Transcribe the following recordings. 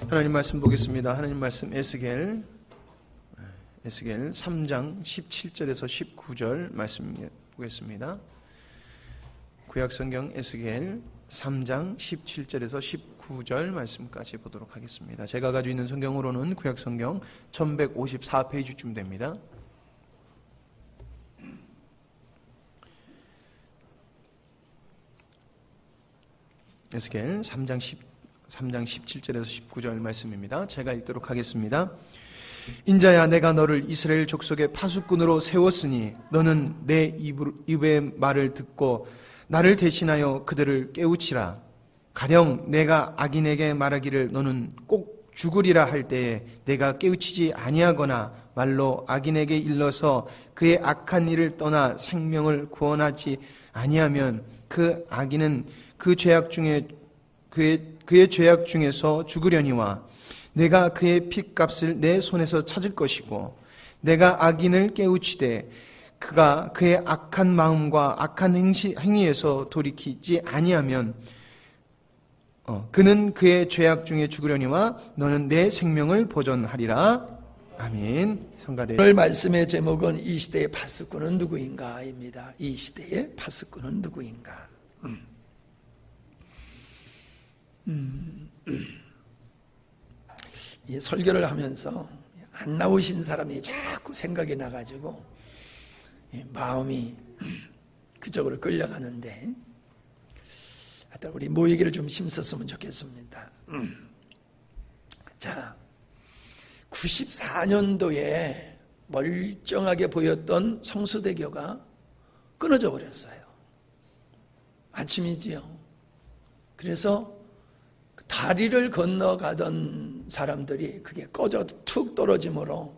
하나님 말씀 보겠습니다. 하나님 말씀 에스겔 3장 17절에서 19절 말씀 보겠습니다. 구약성경 에스겔 3장 17절에서 19절 말씀까지 보도록 하겠습니다. 제가 가지고 있는 성경으로는 구약성경 1154페이지쯤 됩니다. 에스겔 3장 17절에서 19절 말씀입니다. 제가 읽도록 하겠습니다. 인자야, 내가 너를 이스라엘 족속의 파수꾼으로 세웠으니 너는 내 입의 말을 듣고 나를 대신하여 그들을 깨우치라. 가령 내가 악인에게 말하기를 너는 꼭 죽으리라 할 때에 내가 깨우치지 아니하거나 말로 악인에게 일러서 그의 악한 일을 떠나 생명을 구원하지 아니하면 그 악인은 그의 죄악 중에서 죽으려니와 내가 그의 핏값을 내 손에서 찾을 것이고 내가 악인을 깨우치되 그가 그의 악한 마음과 악한 행위에서 돌이키지 아니하면 그는 그의 죄악 중에 죽으려니와 너는 내 생명을 보존하리라. 아멘. 성가대. 오늘 말씀의 제목은 이 시대의 파수꾼은 누구인가입니다. 이 시대의 파수꾼은 누구인가. 이 설교를 하면서 안 나오신 사람이 자꾸 생각이 나가지고 마음이 그쪽으로 끌려가는데 하여튼 우리 모이기를 좀 힘썼으면 좋겠습니다. 자, 94년도에 멀쩡하게 보였던 성수대교가 끊어져 버렸어요. 아침이지요. 그래서 다리를 건너가던 사람들이 그게 꺼져 툭 떨어짐으로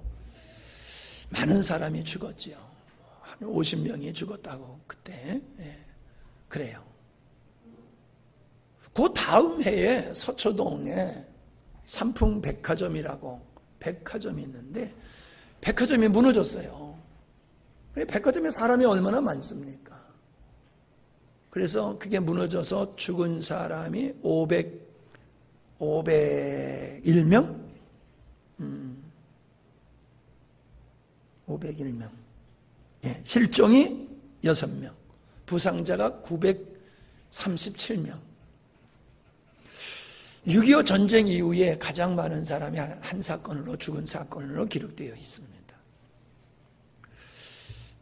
많은 사람이 죽었지요. 한 50명이 죽었다고 그때. 그래요. 그 다음 해에 서초동에 삼풍백화점이라고 백화점이 있는데 백화점이 무너졌어요. 백화점에 사람이 얼마나 많습니까? 그래서 그게 무너져서 죽은 사람이 501명? 501명. 예, 실종이 6명. 부상자가 937명. 6.25 전쟁 이후에 가장 많은 사람이 한 사건으로 죽은 사건으로 기록되어 있습니다.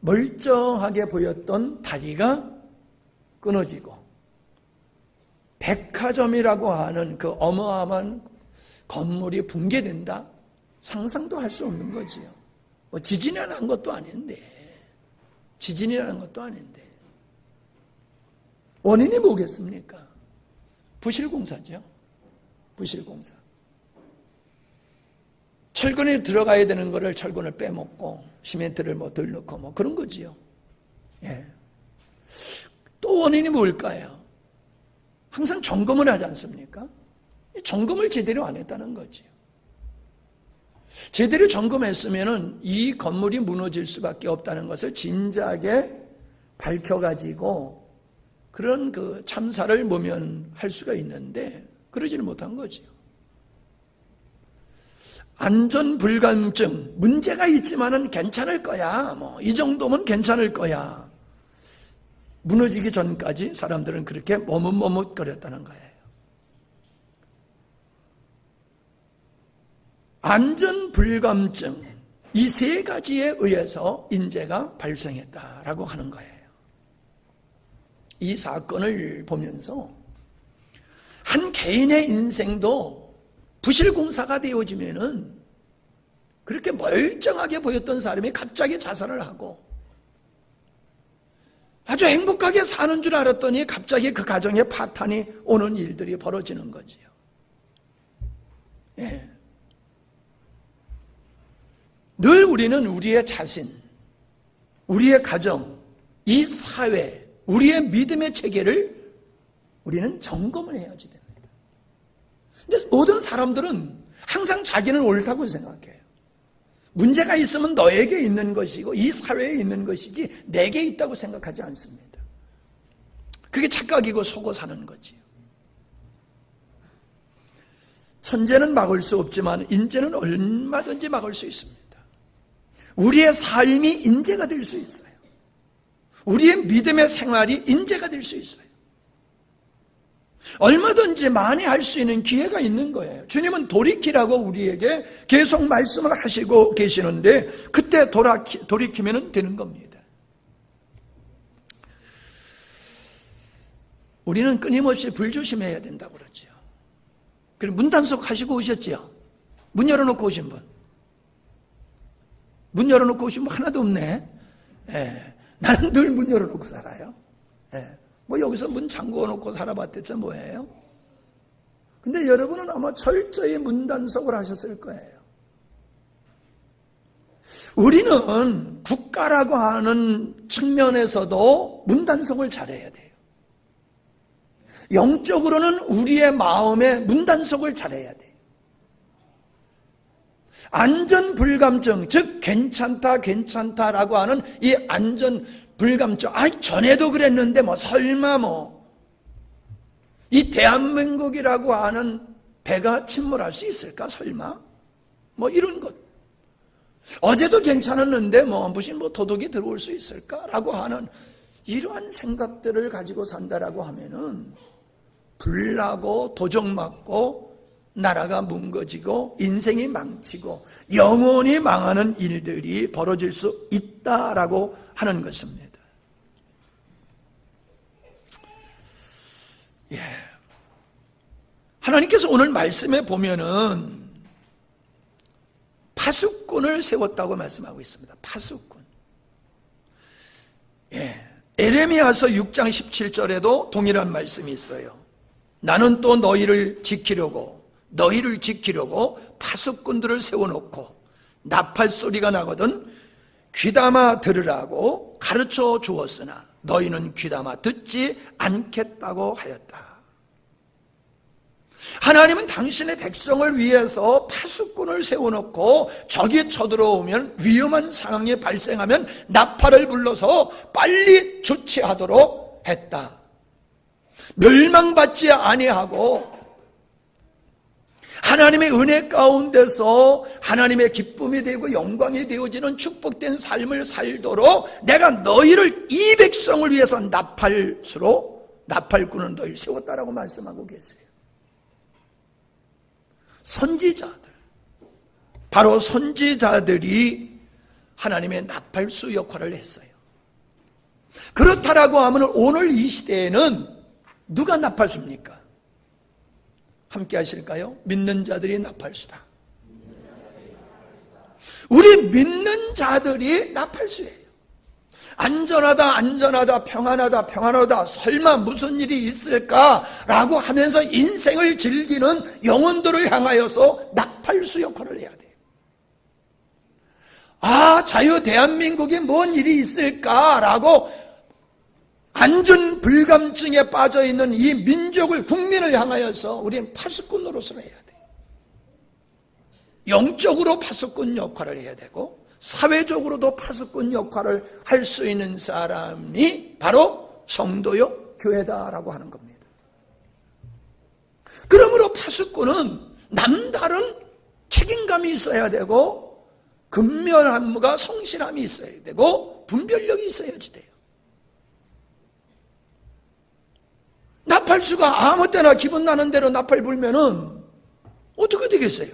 멀쩡하게 보였던 다리가 끊어지고 백화점이라고 하는 그 어마어마한 건물이 붕괴된다? 상상도 할 수 없는 거지요. 뭐 지진이 난 것도 아닌데. 원인이 뭐겠습니까? 부실공사죠. 부실공사. 철근에 들어가야 되는 거를 철근을 빼먹고 시멘트를 뭐 덜 넣고 뭐 그런 거지요. 예. 또 원인이 뭘까요? 항상 점검을 하지 않습니까? 점검을 제대로 안 했다는 거지요. 제대로 점검했으면은 이 건물이 무너질 수밖에 없다는 것을 진작에 밝혀가지고 그런 그 참사를 모면할 수가 있는데 그러지는 못한 거지요. 안전불감증, 문제가 있지만은 괜찮을 거야. 뭐 이 정도면 괜찮을 거야. 무너지기 전까지 사람들은 그렇게 머뭇머뭇거렸다는 거예요. 안전불감증, 이 세 가지에 의해서 인재가 발생했다라고 하는 거예요. 이 사건을 보면서 한 개인의 인생도 부실공사가 되어지면은 그렇게 멀쩡하게 보였던 사람이 갑자기 자살을 하고 아주 행복하게 사는 줄 알았더니 갑자기 그 가정에 파탄이 오는 일들이 벌어지는 거지요. 예. 늘 우리는 우리의 자신, 우리의 가정, 이 사회, 우리의 믿음의 체계를 우리는 점검을 해야지 됩니다. 근데 모든 사람들은 항상 자기는 옳다고 생각해요. 문제가 있으면 너에게 있는 것이고 이 사회에 있는 것이지 내게 있다고 생각하지 않습니다. 그게 착각이고 속어 사는 거지요. 천재는 막을 수 없지만 인재는 얼마든지 막을 수 있습니다. 우리의 삶이 인재가 될 수 있어요. 우리의 믿음의 생활이 인재가 될 수 있어요. 얼마든지 많이 할 수 있는 기회가 있는 거예요. 주님은 돌이키라고 우리에게 계속 말씀을 하시고 계시는데 그때 돌이키면 되는 겁니다. 우리는 끊임없이 불조심해야 된다고 그러죠. 그리고 문단속 하시고 오셨죠? 문 열어놓고 오신 분. 문 열어놓고 오신 분 하나도 없네. 예. 나는 늘 문 열어놓고 살아요. 예. 뭐 여기서 문 잠궈놓고 살아봤댔자 뭐예요? 근데 여러분은 아마 철저히 문단속을 하셨을 거예요. 우리는 국가라고 하는 측면에서도 문단속을 잘해야 돼요. 영적으로는 우리의 마음에 문단속을 잘해야 돼요. 안전불감증, 즉 괜찮다라고 하는 이 안전불감증, 전에도 그랬는데 설마 이 대한민국이라고 하는 배가 침몰할 수 있을까 설마? 이런 것. 어제도 괜찮았는데 무슨 도둑이 들어올 수 있을까라고 하는 이러한 생각들을 가지고 산다라고 하면은 불나고 도적 맞고 나라가 뭉거지고 인생이 망치고 영원히 망하는 일들이 벌어질 수 있다라고 하는 것입니다. 예. 하나님께서 오늘 말씀에 보면은 파수꾼을 세웠다고 말씀하고 있습니다. 파수꾼. 예. 에레미야서 6장 17절에도 동일한 말씀이 있어요. 나는 또 너희를 지키려고 파수꾼들을 세워놓고 나팔 소리가 나거든 귀담아 들으라고 가르쳐 주었으나 너희는 귀담아 듣지 않겠다고 하였다. 하나님은 당신의 백성을 위해서 파수꾼을 세워놓고 적이 쳐들어오면 위험한 상황이 발생하면 나팔을 불러서 빨리 조치하도록 했다. 멸망받지 아니하고 하나님의 은혜 가운데서 하나님의 기쁨이 되고 영광이 되어지는 축복된 삶을 살도록 내가 너희를 이 백성을 위해서 나팔꾼은 너희를 세웠다라고 말씀하고 계세요. 선지자들, 바로 선지자들이 하나님의 나팔수 역할을 했어요. 그렇다라고 하면 오늘 이 시대에는 누가 나팔수입니까? 함께 하실까요? 믿는 자들이 나팔수다. 우리 믿는 자들이 나팔수예요. 안전하다, 평안하다, 설마 무슨 일이 있을까라고 하면서 인생을 즐기는 영혼들을 향하여서 나팔수 역할을 해야 돼요. 자유 대한민국에 뭔 일이 있을까라고 안전불감증에 빠져있는 이 민족을, 국민을 향하여서 우리는 파수꾼으로서 해야 돼요. 영적으로 파수꾼 역할을 해야 되고 사회적으로도 파수꾼 역할을 할 수 있는 사람이 바로 성도요, 교회다라고 하는 겁니다. 그러므로 파수꾼은 남다른 책임감이 있어야 되고 근면함과 성실함이 있어야 되고 분별력이 있어야지 돼요. 나팔수가 아무 때나 기분 나는 대로 나팔 불면은 어떻게 되겠어요?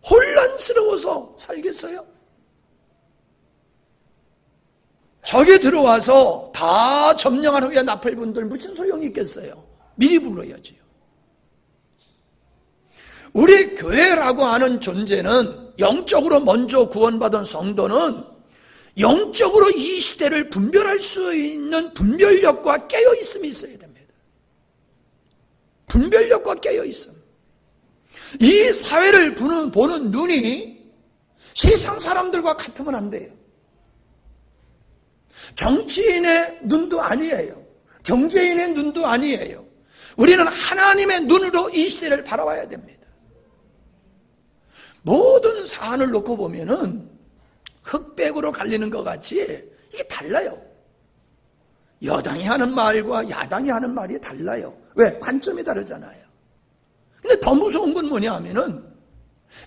혼란스러워서 살겠어요? 적이 들어와서 다 점령한 후에 나팔 분들 무슨 소용이 있겠어요? 미리 불러야지요. 우리 교회라고 하는 존재는 영적으로 먼저 구원받은 성도는 영적으로 이 시대를 분별할 수 있는 분별력과 깨어있음이 있어야 됩니다. 분별력과 깨어있음. 이 사회를 보는 눈이 세상 사람들과 같으면 안 돼요. 정치인의 눈도 아니에요. 경제인의 눈도 아니에요. 우리는 하나님의 눈으로 이 시대를 바라봐야 됩니다. 모든 사안을 놓고 보면은 흑백으로 갈리는 것 같이 이게 달라요. 여당이 하는 말과 야당이 하는 말이 달라요. 왜? 관점이 다르잖아요. 근데 더 무서운 건 뭐냐 하면은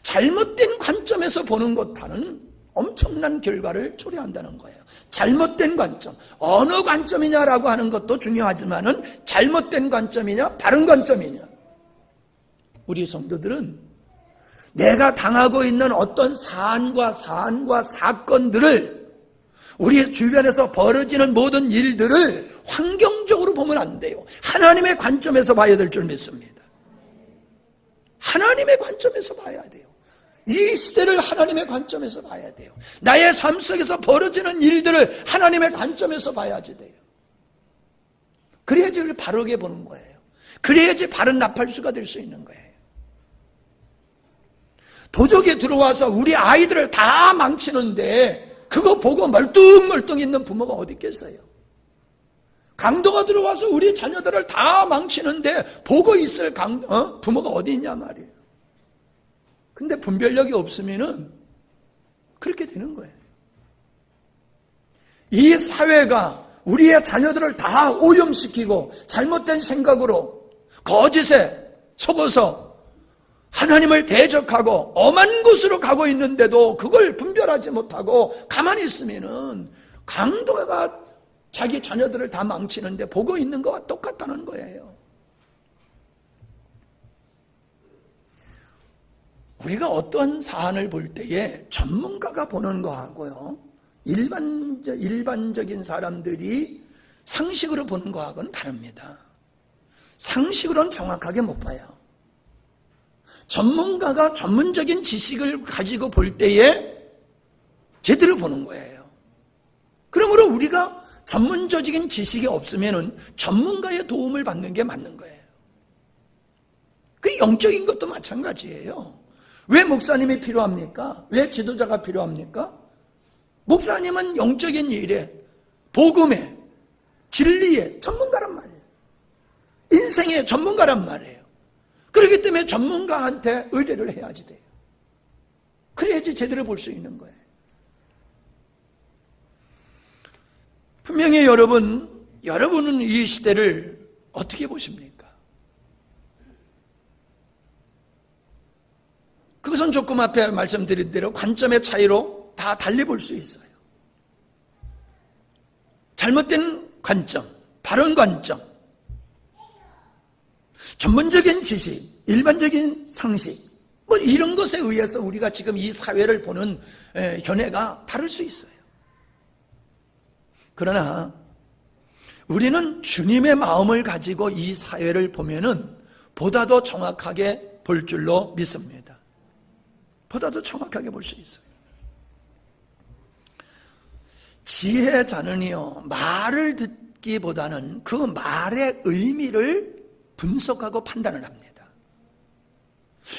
잘못된 관점에서 보는 것과는 엄청난 결과를 초래한다는 거예요. 잘못된 관점. 어느 관점이냐라고 하는 것도 중요하지만은 잘못된 관점이냐, 바른 관점이냐. 우리 성도들은 내가 당하고 있는 어떤 사안과 사건들을, 우리 주변에서 벌어지는 모든 일들을 환경적으로 보면 안 돼요. 하나님의 관점에서 봐야 될 줄 믿습니다. 하나님의 관점에서 봐야 돼요. 이 시대를 하나님의 관점에서 봐야 돼요. 나의 삶 속에서 벌어지는 일들을 하나님의 관점에서 봐야지 돼요. 그래야지 우리 바르게 보는 거예요. 그래야지 바른 나팔수가 될 수 있는 거예요. 도적이 들어와서 우리 아이들을 다 망치는데 그거 보고 멀뚱멀뚱 있는 부모가 어디 있겠어요? 강도가 들어와서 우리 자녀들을 다 망치는데 보고 있을 부모가 어디 있냐 말이에요. 근데 분별력이 없으면은 그렇게 되는 거예요. 이 사회가 우리의 자녀들을 다 오염시키고 잘못된 생각으로 거짓에 속어서 하나님을 대적하고 엄한 곳으로 가고 있는데도 그걸 분별하지 못하고 가만히 있으면은 강도가 자기 자녀들을 다 망치는데 보고 있는 것과 똑같다는 거예요. 우리가 어떤 사안을 볼 때에 전문가가 보는 거하고요, 일반적인 사람들이 상식으로 보는 거하고는 다릅니다. 상식으로는 정확하게 못 봐요. 전문가가 전문적인 지식을 가지고 볼 때에 제대로 보는 거예요. 그러므로 우리가 전문적인 지식이 없으면 전문가의 도움을 받는 게 맞는 거예요. 그 영적인 것도 마찬가지예요. 왜 목사님이 필요합니까? 왜 지도자가 필요합니까? 목사님은 영적인 일에, 복음에, 진리에 전문가란 말이에요. 인생의 전문가란 말이에요. 그렇기 때문에 전문가한테 의뢰를 해야지 돼요. 그래야지 제대로 볼 수 있는 거예요. 분명히 여러분은 이 시대를 어떻게 보십니까? 그것은 조금 앞에 말씀드린 대로 관점의 차이로 다 달리 볼 수 있어요. 잘못된 관점, 바른 관점, 전문적인 지식, 일반적인 상식, 이런 것에 의해서 우리가 지금 이 사회를 보는 견해가 다를 수 있어요. 그러나 우리는 주님의 마음을 가지고 이 사회를 보면은 보다 더 정확하게 볼 줄로 믿습니다. 보다 더 정확하게 볼 수 있어요. 지혜자는요, 말을 듣기보다는 그 말의 의미를 분석하고 판단을 합니다.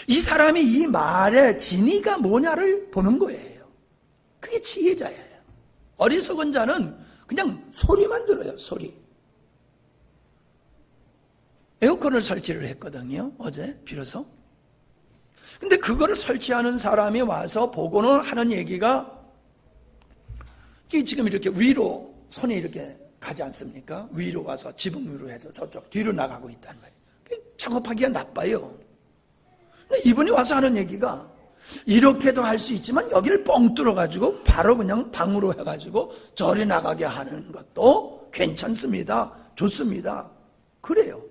이 사람이 이 말의 진의가 뭐냐를 보는 거예요. 그게 지혜자예요. 어리석은 자는 그냥 소리만 들어요, 소리. 에어컨을 설치를 했거든요, 어제 비로소. 근데 그거를 설치하는 사람이 와서 보고는 하는 얘기가, 지금 이렇게 위로 손이 이렇게 가지 않습니까? 위로 와서 지붕 위로 해서 저쪽 뒤로 나가고 있단 말이에요. 작업하기가 나빠요. 근데 이분이 와서 하는 얘기가, 이렇게도 할 수 있지만 여기를 뻥 뚫어가지고 바로 그냥 방으로 해가지고 저리 나가게 하는 것도 괜찮습니다. 좋습니다. 그래요.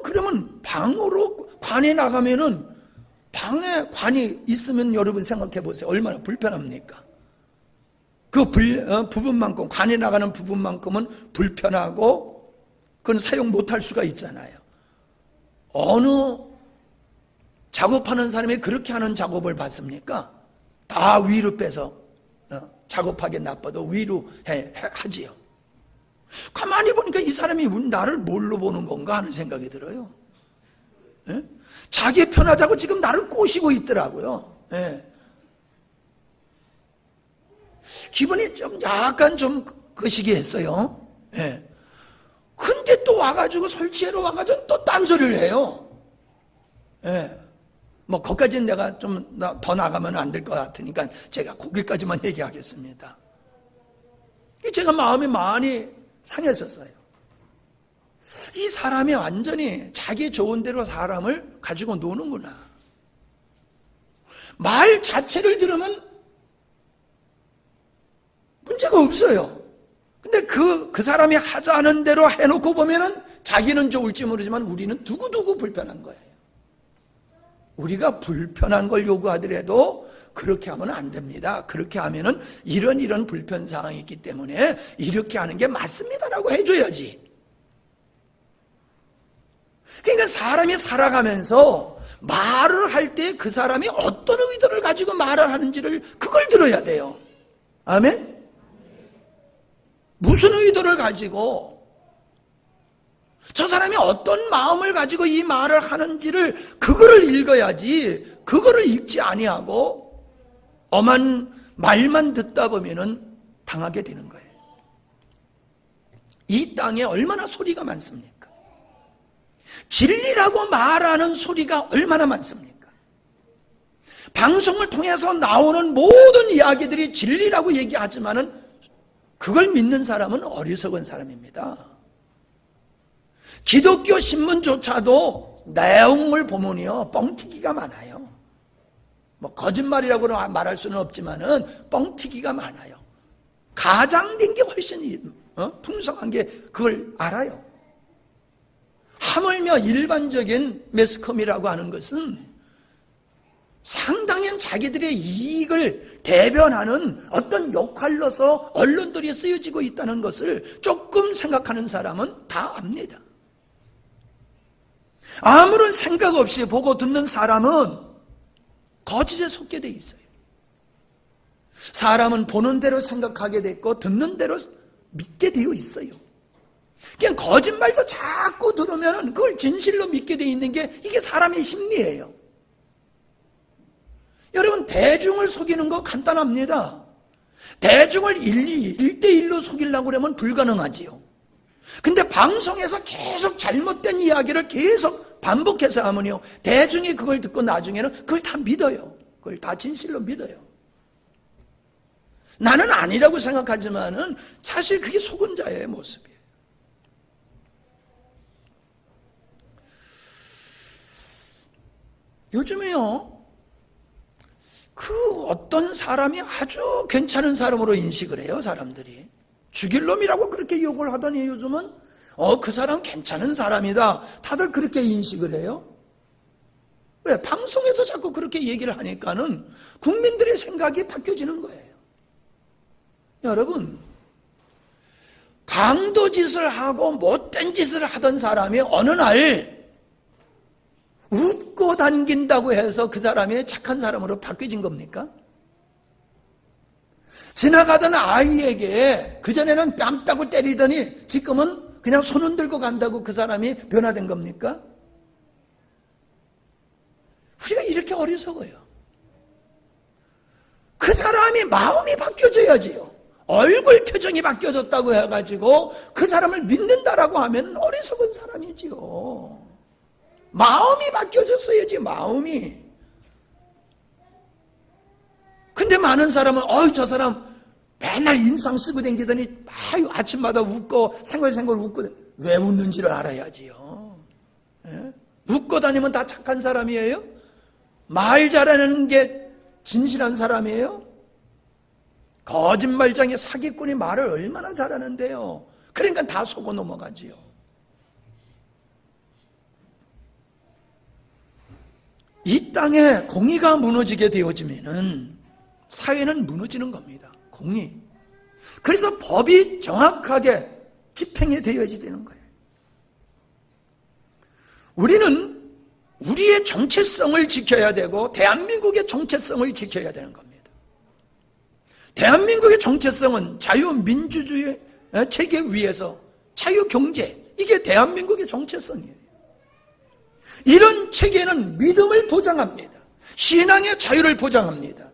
그러면 방으로 관이 나가면은, 방에 관이 있으면 여러분 생각해 보세요. 얼마나 불편합니까? 그 부분만큼, 관이 나가는 부분만큼은 불편하고 그건 사용 못할 수가 있잖아요. 어느 작업하는 사람이 그렇게 하는 작업을 봤습니까? 다 위로 빼서 작업하기 나빠도 위로 하지요. 가만히 보니까 이 사람이 나를 뭘로 보는 건가 하는 생각이 들어요. 예? 자기 편하다고 지금 나를 꼬시고 있더라고요. 예. 기분이 좀 약간 좀 거시기했어요. 예. 근데 또 와가지고 설치하러 와가지고 또 딴소리를 해요. 예. 거기까지는 내가 좀 더 나가면 안 될 것 같으니까 제가 거기까지만 얘기하겠습니다. 제가 마음이 많이 상했었어요. 이 사람이 완전히 자기 좋은 대로 사람을 가지고 노는구나. 말 자체를 들으면 문제가 없어요. 근데 그 사람이 하자는 대로 해놓고 보면은 자기는 좋을지 모르지만 우리는 두고두고 불편한 거예요. 우리가 불편한 걸 요구하더라도 그렇게 하면 안 됩니다. 그렇게 하면은 이런 불편 사항이 있기 때문에 이렇게 하는 게 맞습니다라고 해줘야지. 그러니까 사람이 살아가면서 말을 할 때 그 사람이 어떤 의도를 가지고 말을 하는지를 그걸 들어야 돼요. 아멘? 무슨 의도를 가지고 저 사람이 어떤 마음을 가지고 이 말을 하는지를 그거를 읽어야지 그거를 읽지 아니하고 엄한 말만 듣다 보면은 당하게 되는 거예요. 이 땅에 얼마나 소리가 많습니까? 진리라고 말하는 소리가 얼마나 많습니까? 방송을 통해서 나오는 모든 이야기들이 진리라고 얘기하지만은 그걸 믿는 사람은 어리석은 사람입니다. 기독교 신문조차도 내용을 보면요 뻥튀기가 많아요. 뭐 거짓말이라고 말할 수는 없지만은 뻥튀기가 많아요. 가장된 게 훨씬 풍성한 게 그걸 알아요. 하물며 일반적인 매스컴이라고 하는 것은 상당한 자기들의 이익을 대변하는 어떤 역할로서 언론들이 쓰여지고 있다는 것을 조금 생각하는 사람은 다 압니다. 아무런 생각 없이 보고 듣는 사람은 거짓에 속게 돼 있어요. 사람은 보는 대로 생각하게 됐고 듣는 대로 믿게 되어 있어요. 그냥 거짓말도 자꾸 들으면 그걸 진실로 믿게 돼 있는 게 이게 사람의 심리예요. 여러분 대중을 속이는 거 간단합니다. 대중을 1대1로 속이려고 그러면 불가능하지요. 근데 방송에서 계속 잘못된 이야기를 계속 반복해서 하면요 대중이 그걸 듣고 나중에는 그걸 다 믿어요. 그걸 다 진실로 믿어요. 나는 아니라고 생각하지만은 사실 그게 속은 자의 모습이에요. 요즘에요 그 어떤 사람이 아주 괜찮은 사람으로 인식을 해요. 사람들이 죽일 놈이라고 그렇게 욕을 하더니 요즘은 그 사람 괜찮은 사람이다 다들 그렇게 인식을 해요. 왜? 방송에서 자꾸 그렇게 얘기를 하니까는 국민들의 생각이 바뀌어지는 거예요. 여러분 강도짓을 하고 못된 짓을 하던 사람이 어느 날 웃고 다닌다고 해서 그 사람이 착한 사람으로 바뀌어진 겁니까? 지나가던 아이에게 그전에는 뺨 따고 때리더니 지금은 그냥 손 흔들고 간다고 그 사람이 변화된 겁니까? 우리가 이렇게 어리석어요. 그 사람이 마음이 바뀌어져야지요. 얼굴 표정이 바뀌어졌다고 해가지고 그 사람을 믿는다라고 하면 어리석은 사람이지요. 마음이 바뀌어졌어야지 마음이. 근데 많은 사람은 저 사람 맨날 인상 쓰고 다니더니 아침마다 웃고 생글생글 웃고 왜 웃는지를 알아야지요. 예? 웃고 다니면 다 착한 사람이에요? 말 잘하는 게 진실한 사람이에요? 거짓말장에 사기꾼이 말을 얼마나 잘하는데요. 그러니까 다 속고 넘어가지요. 이 땅에 공의가 무너지게 되어지면은 사회는 무너지는 겁니다. 공의. 그래서 법이 정확하게 집행이 되어야지 되는 거예요. 우리는 우리의 정체성을 지켜야 되고 대한민국의 정체성을 지켜야 되는 겁니다. 대한민국의 정체성은 자유민주주의 체계 위에서 자유경제, 이게 대한민국의 정체성이에요. 이런 체계는 믿음을 보장합니다. 신앙의 자유를 보장합니다.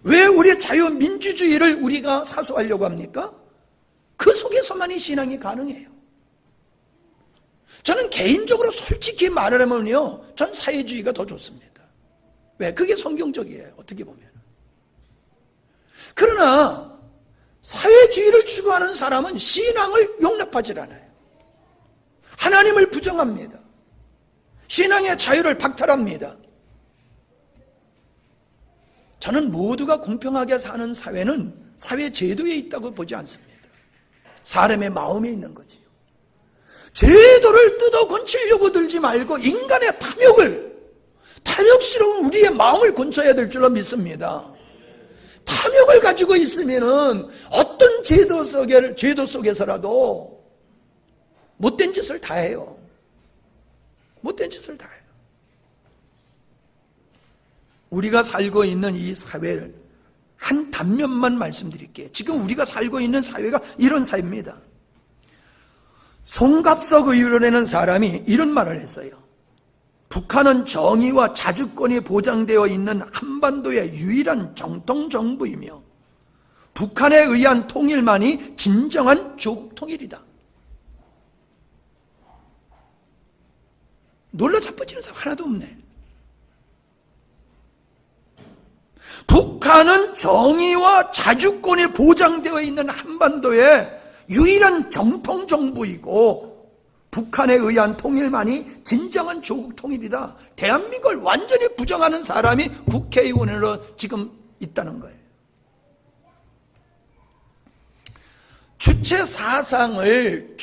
왜 우리의 자유민주주의를 우리가 사수하려고 합니까? 그 속에서만이 신앙이 가능해요. 저는 개인적으로 솔직히 말을 하면요, 전 사회주의가 더 좋습니다. 왜? 그게 성경적이에요. 어떻게 보면. 그러나 사회주의를 추구하는 사람은 신앙을 용납하지 않아요. 하나님을 부정합니다. 신앙의 자유를 박탈합니다. 저는 모두가 공평하게 사는 사회는 사회 제도에 있다고 보지 않습니다. 사람의 마음에 있는 거지요. 제도를 뜯어 건치려고 들지 말고 인간의 탐욕스러운 우리의 마음을 건쳐야 될 줄로 믿습니다. 탐욕을 가지고 있으면은 어떤 제도 속에서라도 못된 짓을 다 해요. 못된 짓을 다 해요. 우리가 살고 있는 이 사회를 한 단면만 말씀드릴게요. 지금 우리가 살고 있는 사회가 이런 사회입니다. 송갑석 의원이라는 사람이 이런 말을 했어요. 북한은 정의와 자주권이 보장되어 있는 한반도의 유일한 정통 정부이며 북한에 의한 통일만이 진정한 조국 통일이다. 놀라 자빠지는 사람 하나도 없네. 북한은 정의와 자주권이 보장되어 있는 한반도의 유일한 정통 정부이고 북한에 의한 통일만이 진정한 조국 통일이다. 대한민국을 완전히 부정하는 사람이 국회의원으로 지금 있다는 거예요. 주체 사상을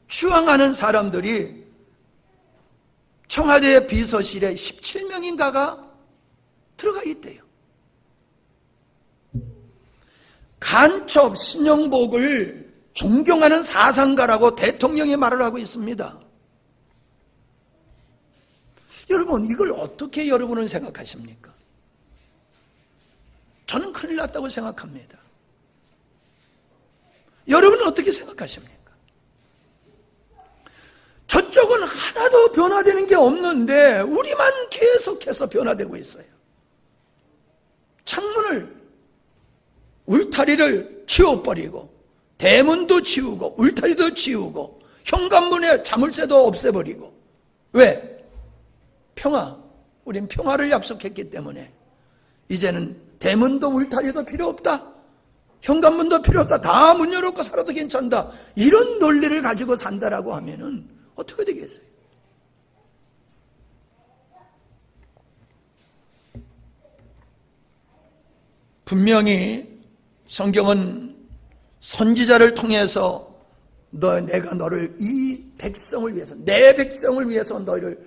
추앙하는 사람들이 청와대 비서실에 17명인가가 들어가 있대요. 간첩 신영복을 존경하는 사상가라고 대통령이 말을 하고 있습니다. 여러분, 이걸 어떻게 여러분은 생각하십니까? 저는 큰일 났다고 생각합니다. 여러분은 어떻게 생각하십니까? 저쪽은 하나도 변화되는 게 없는데 우리만 계속해서 변화되고 있어요. 창문을, 울타리를 치워버리고 대문도 치우고 울타리도 치우고 현관문에 자물쇠도 없애버리고. 왜? 평화. 우린 평화를 약속했기 때문에 이제는 대문도 울타리도 필요 없다, 현관문도 필요 없다, 다 문 열어놓고 살아도 괜찮다, 이런 논리를 가지고 산다라고 하면은 어떻게 되겠어요? 분명히 성경은 선지자를 통해서 내가 너를 이 백성을 위해서, 내 백성을 위해서 너희를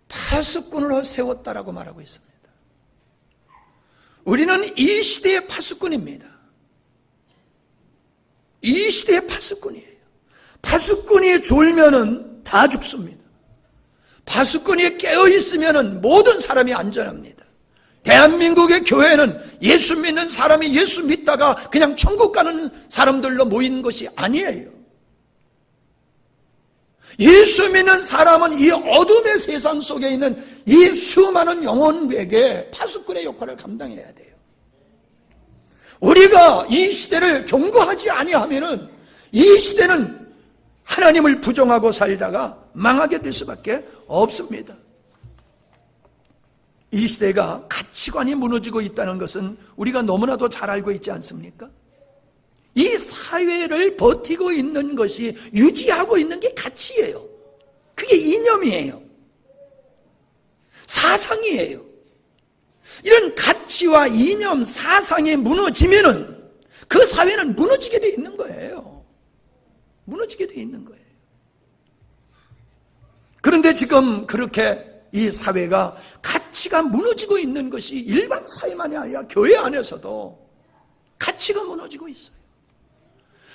파수꾼으로 세웠다라고 말하고 있습니다. 우리는 이 시대의 파수꾼입니다. 이 시대의 파수꾼이에요. 파수꾼이 졸면은 다 죽습니다. 파수꾼이 깨어있으면은 모든 사람이 안전합니다. 대한민국의 교회는 예수 믿는 사람이 예수 믿다가 그냥 천국 가는 사람들로 모인 것이 아니에요. 예수 믿는 사람은 이 어둠의 세상 속에 있는 이 수많은 영혼에게 파수꾼의 역할을 감당해야 돼요. 우리가 이 시대를 경고하지 아니하면은 이 시대는 하나님을 부정하고 살다가 망하게 될 수밖에 없습니다. 이 시대가 가치관이 무너지고 있다는 것은 우리가 너무나도 잘 알고 있지 않습니까? 이 사회를 버티고 있는 것이, 유지하고 있는 게 가치예요. 그게 이념이에요. 사상이에요. 이런 가치와 이념, 사상이 무너지면은 그 사회는 무너지게 돼 있는 거예요. 무너지게 돼 있는 거예요. 그런데 지금 그렇게 이 사회가 가치가 무너지고 있는 것이 일반 사회만이 아니라 교회 안에서도 가치가 무너지고 있어요.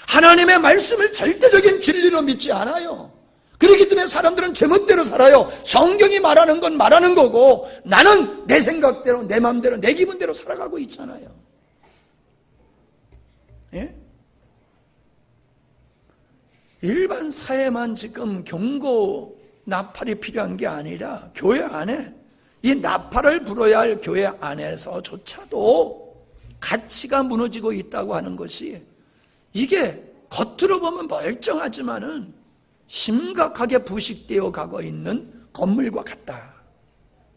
하나님의 말씀을 절대적인 진리로 믿지 않아요. 그렇기 때문에 사람들은 제멋대로 살아요. 성경이 말하는 건 말하는 거고 나는 내 생각대로, 내 마음대로, 내 기분대로 살아가고 있잖아요. 예? 일반 사회만 지금 경고, 나팔이 필요한 게 아니라 교회 안에, 이 나팔을 불어야 할 교회 안에서조차도 가치가 무너지고 있다고 하는 것이, 이게 겉으로 보면 멀쩡하지만은 심각하게 부식되어 가고 있는 건물과 같다,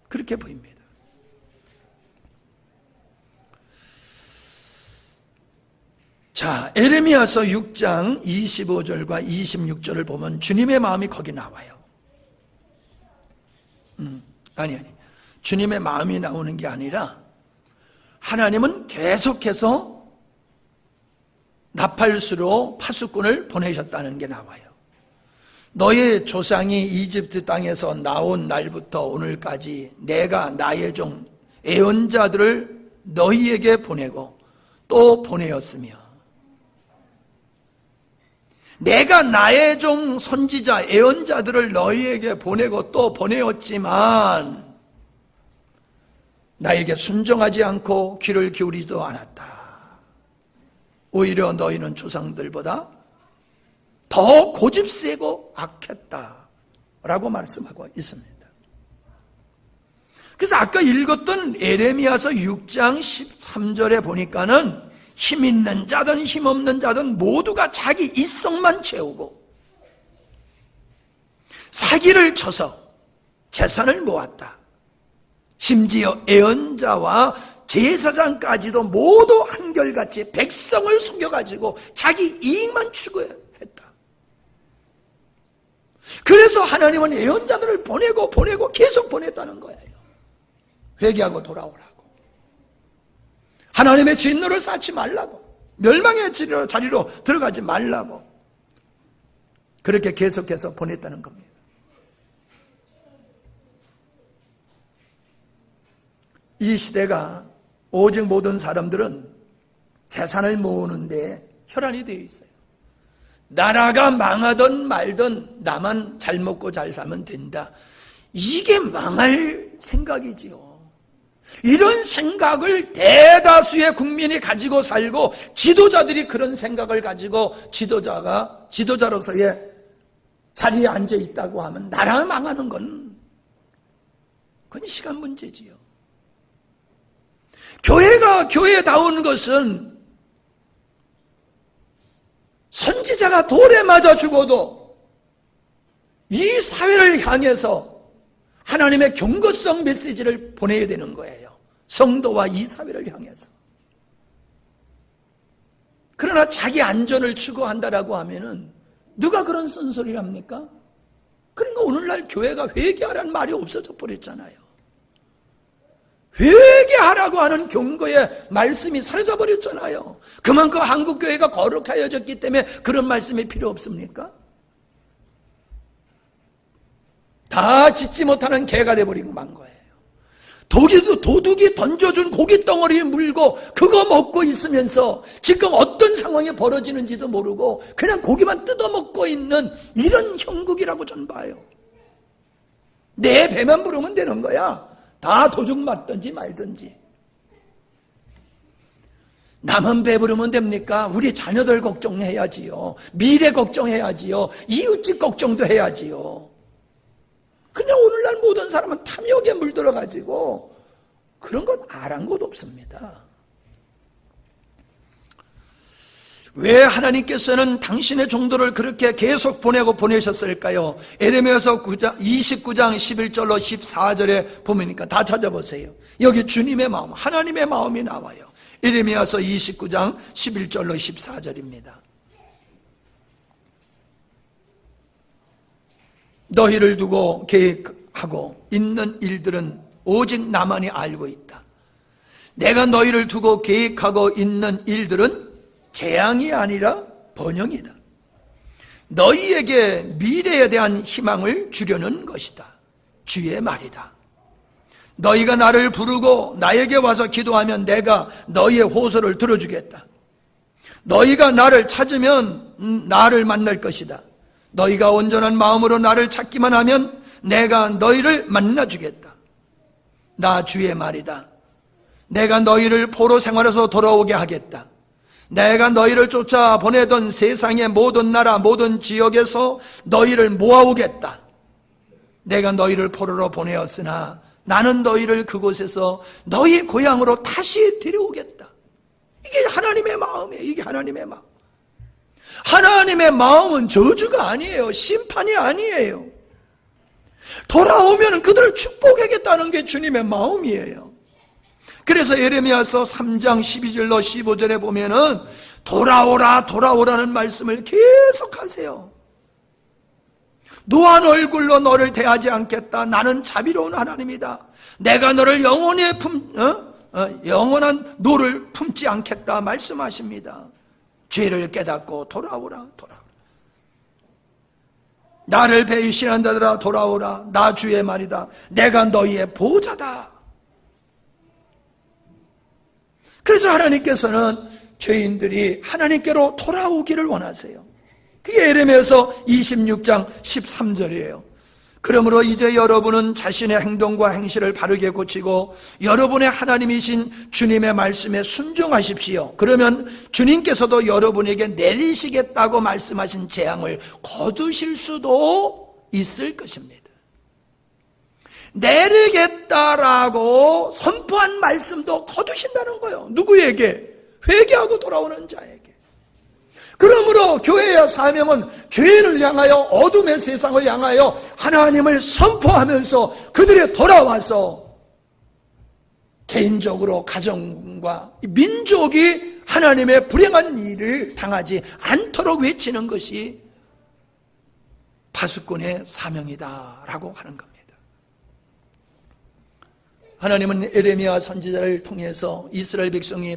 그렇게 보입니다. 자, 에레미야서 6장 25절과 26절을 보면 주님의 마음이 거기 나와요. 아니. 주님의 마음이 나오는 게 아니라 하나님은 계속해서 나팔수로 파수꾼을 보내셨다는 게 나와요. 너의 조상이 이집트 땅에서 나온 날부터 오늘까지 내가 나의 종 애언자들을 너희에게 보내고 또 보내었으며, 내가 나의 종 선지자 애언자들을 너희에게 보내고 또 보내었지만 나에게 순종하지 않고 귀를 기울이지도 않았다. 오히려 너희는 조상들보다 더 고집세고 악했다 라고 말씀하고 있습니다. 그래서 아까 읽었던 에레미야서 6장 13절에 보니까는 힘 있는 자든 힘 없는 자든 모두가 자기 이성만 채우고 사기를 쳐서 재산을 모았다. 심지어 애언자와 제사장까지도 모두 한결같이 백성을 속여가지고 자기 이익만 추구했다. 그래서 하나님은 애언자들을 보내고 계속 보냈다는 거예요. 회개하고 돌아오라고. 하나님의 진노를 쌓지 말라고. 멸망의 자리로 들어가지 말라고. 그렇게 계속해서 보냈다는 겁니다. 이 시대가 오직 모든 사람들은 재산을 모으는데 혈안이 되어 있어요. 나라가 망하든 말든 나만 잘 먹고 잘 살면 된다. 이게 망할 생각이지요. 이런 생각을 대다수의 국민이 가지고 살고 지도자들이 그런 생각을 가지고 지도자로서의 자리에 앉아 있다고 하면 나라 망하는 건 그건 시간 문제지요. 교회가 교회다운 것은 선지자가 돌에 맞아 죽어도 이 사회를 향해서 하나님의 경고성 메시지를 보내야 되는 거예요. 성도와 이 사회를 향해서. 그러나 자기 안전을 추구한다라고 하면은 누가 그런 쓴소리를 합니까? 그러니까 오늘날 교회가 회개하라는 말이 없어져 버렸잖아요. 회개하라고 하는 경고의 말씀이 사라져 버렸잖아요. 그만큼 한국교회가 거룩하여졌기 때문에 그런 말씀이 필요 없습니까? 다 짓지 못하는 개가 돼버리고 만 거예요. 도둑이 던져준 고기 덩어리에 물고 그거 먹고 있으면서 지금 어떤 상황이 벌어지는지도 모르고 그냥 고기만 뜯어먹고 있는 이런 형국이라고 전 봐요. 내 배만 부르면 되는 거야. 다 도둑 맞든지 말든지. 남은 배부르면 됩니까? 우리 자녀들 걱정해야지요. 미래 걱정해야지요. 이웃집 걱정도 해야지요. 그냥 오늘날 모든 사람은 탐욕에 물들어가지고 그런 건 아랑곳 없습니다. 왜 하나님께서는 당신의 종들을 그렇게 계속 보내셨을까요? 에레미야서 29장 11절로 14절에 보니까 다 찾아보세요. 여기 주님의 마음, 하나님의 마음이 나와요. 에레미야서 29장 11절로 14절입니다. 너희를 두고 계획하고 있는 일들은 오직 나만이 알고 있다. 내가 너희를 두고 계획하고 있는 일들은 재앙이 아니라 번영이다. 너희에게 미래에 대한 희망을 주려는 것이다. 주의 말이다. 너희가 나를 부르고 나에게 와서 기도하면 내가 너희의 호소를 들어주겠다. 너희가 나를 찾으면 나를 만날 것이다. 너희가 온전한 마음으로 나를 찾기만 하면 내가 너희를 만나주겠다. 나 주의 말이다. 내가 너희를 포로 생활에서 돌아오게 하겠다. 내가 너희를 쫓아 보내던 세상의 모든 나라 모든 지역에서 너희를 모아오겠다. 내가 너희를 포로로 보내었으나 나는 너희를 그곳에서 너희 고향으로 다시 데려오겠다. 이게 하나님의 마음이에요. 이게 하나님의 마음. 하나님의 마음은 저주가 아니에요. 심판이 아니에요. 돌아오면 그들을 축복하겠다는 게 주님의 마음이에요. 그래서 예레미야서 3장 12절로 15절에 보면은 돌아오라 돌아오라는 말씀을 계속하세요. 노한 얼굴로 너를 대하지 않겠다. 나는 자비로운 하나님이다. 내가 너를 영원한 노를 품지 않겠다 말씀하십니다. 죄를 깨닫고 돌아오라 돌아오라. 나를 배신한 자들아 돌아오라. 나 주의 말이다. 내가 너희의 보호자다. 그래서 하나님께서는 죄인들이 하나님께로 돌아오기를 원하세요. 그게 예레미야서 26장 13절이에요. 그러므로 이제 여러분은 자신의 행동과 행실을 바르게 고치고 여러분의 하나님이신 주님의 말씀에 순종하십시오. 그러면 주님께서도 여러분에게 내리시겠다고 말씀하신 재앙을 거두실 수도 있을 것입니다. 내리겠다라고 선포한 말씀도 거두신다는 거예요. 누구에게? 회개하고 돌아오는 자에게. 그러므로 교회의 사명은 죄인을 향하여 어둠의 세상을 향하여 하나님을 선포하면서 그들이 돌아와서 개인적으로 가정과 민족이 하나님의 불행한 일을 당하지 않도록 외치는 것이 파수꾼의 사명이다라고 하는 겁니다. 하나님은 예레미야 선지자를 통해서 이스라엘 백성이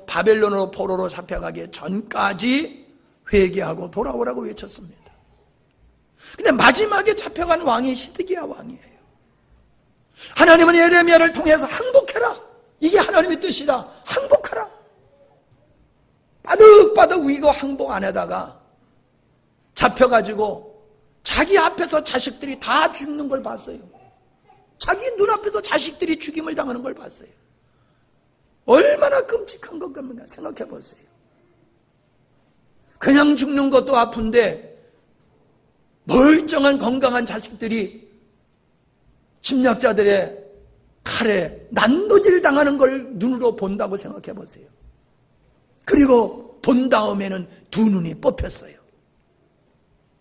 바벨론으로 포로로 잡혀가기 전까지 회개하고 돌아오라고 외쳤습니다. 근데 마지막에 잡혀간 왕이 시드기야 왕이에요. 하나님은 예레미야를 통해서 항복해라. 이게 하나님의 뜻이다. 항복하라. 바득바득 위고 항복 안 하다가 잡혀가지고 자기 앞에서 자식들이 다 죽는 걸 봤어요. 자기 눈앞에서 자식들이 죽임을 당하는 걸 봤어요. 얼마나 끔찍한 건가 생각해 보세요. 그냥 죽는 것도 아픈데 멀쩡한 건강한 자식들이 침략자들의 칼에 난도질 당하는 걸 눈으로 본다고 생각해 보세요. 그리고 본 다음에는 두 눈이 뽑혔어요.